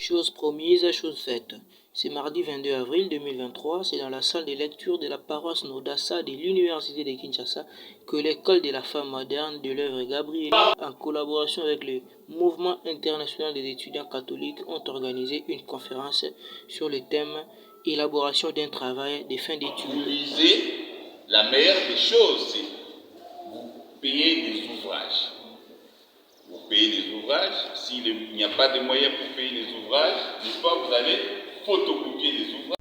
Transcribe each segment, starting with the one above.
Chose promise, chose faite. C'est mardi 22 avril 2023, c'est dans la salle de lecture de la paroisse Nodassa de l'Université de Kinshasa que l'école de la femme moderne de l'œuvre Gabriela, en collaboration avec le Mouvement international des étudiants catholiques, ont organisé une conférence sur le thème élaboration d'un travail de fin d'études. Vous lisez, la meilleure des choses, c'est vous payez des ouvrages. Vous payez des ouvrages. S'il n'y a pas de moyens pour payer les ouvrages, n'est-ce pas, vous allez photocopier les ouvrages.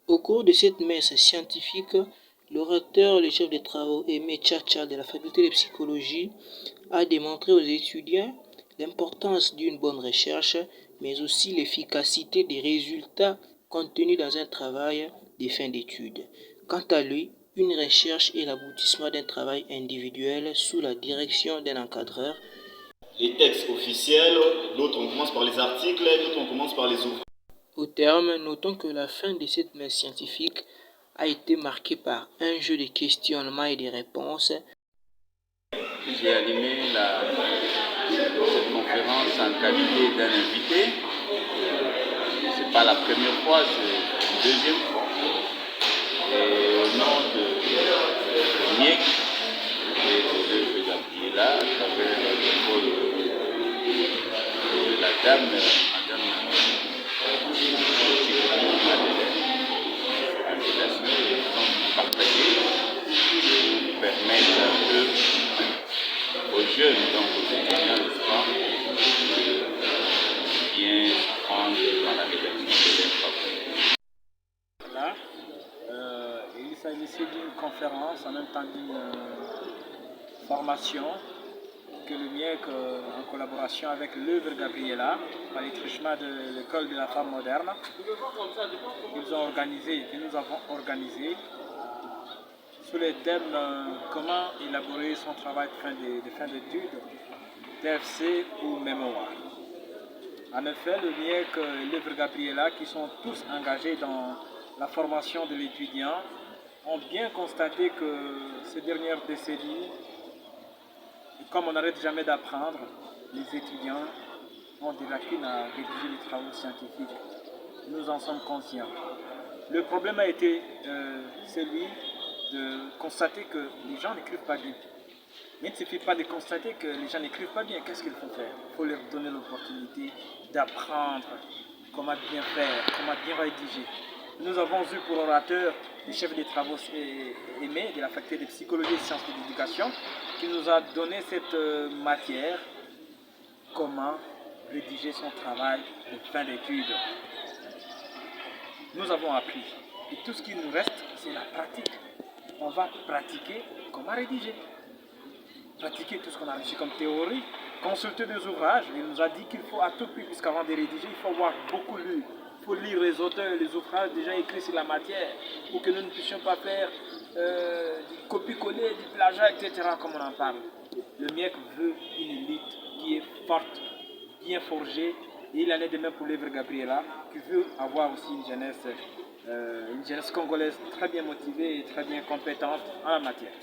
Au cours de cette messe scientifique, l'orateur, le chef de travaux Aimé Tchatcha de la faculté de psychologie, a démontré aux étudiants l'importance d'une bonne recherche, mais aussi l'efficacité des résultats contenus dans un travail de fin d'études. Quant à lui, une recherche est l'aboutissement d'un travail individuel sous la direction d'un encadreur. Les textes officiels, d'autres on commence par les articles, d'autres on commence par les ouvrages. Au terme, notons que la fin de cette messe scientifique a été marquée par un jeu de questionnements et de réponses. J'ai animé cette conférence en qualité d'un invité. Ce n'est pas la première fois, c'est la deuxième fois. Et au nom de Miek et de Gabriela, à travers le rôle de la dame, Madame Madeleine, invitation et nous sommes partagés pour permettre un peu aux jeunes, donc aux étudiants, n'est-ce pas, de bien prendre dans la rédaction de leurs travaux. Là, il s'agissait d'une conférence, en même temps d'une formation que le MIEC, en collaboration avec l'œuvre Gabriela, par les truchements de l'école de la femme moderne, ils ont organisé, que nous avons organisé, sous les thèmes comment élaborer son travail de fin d'études, TFC ou mémoire. En effet, le MIEC et l'œuvre Gabriela, qui sont tous engagés dans la formation de l'étudiant, ont bien constaté que ces dernières décennies, comme on n'arrête jamais d'apprendre, les étudiants ont des lacunes à rédiger les travaux scientifiques. Nous en sommes conscients. Le problème a été celui de constater que les gens n'écrivent pas bien. Mais il ne suffit pas de constater que les gens n'écrivent pas bien. Qu'est-ce qu'il faut faire? Il faut leur donner l'opportunité d'apprendre comment bien faire, comment bien rédiger. Nous avons eu pour orateur le chef des travaux Aimé de la faculté de psychologie et sciences de l'éducation qui nous a donné cette matière, comment rédiger son travail de fin d'études. Nous avons appris. Et tout ce qui nous reste, c'est la pratique. On va pratiquer comment rédiger. Pratiquer tout ce qu'on a reçu comme théorie, consulter des ouvrages. Il nous a dit qu'il faut à tout prix, puisqu'avant de rédiger, il faut avoir beaucoup lu. Il faut lire les auteurs, les ouvrages déjà écrits sur la matière, pour que nous ne puissions pas faire du copier-coller, du plagiat, etc., comme on en parle. Le MIEC veut une élite qui est forte, bien forgée, et il en est de même pour l'œuvre Gabriela, qui veut avoir aussi une jeunesse congolaise très bien motivée et très bien compétente en la matière.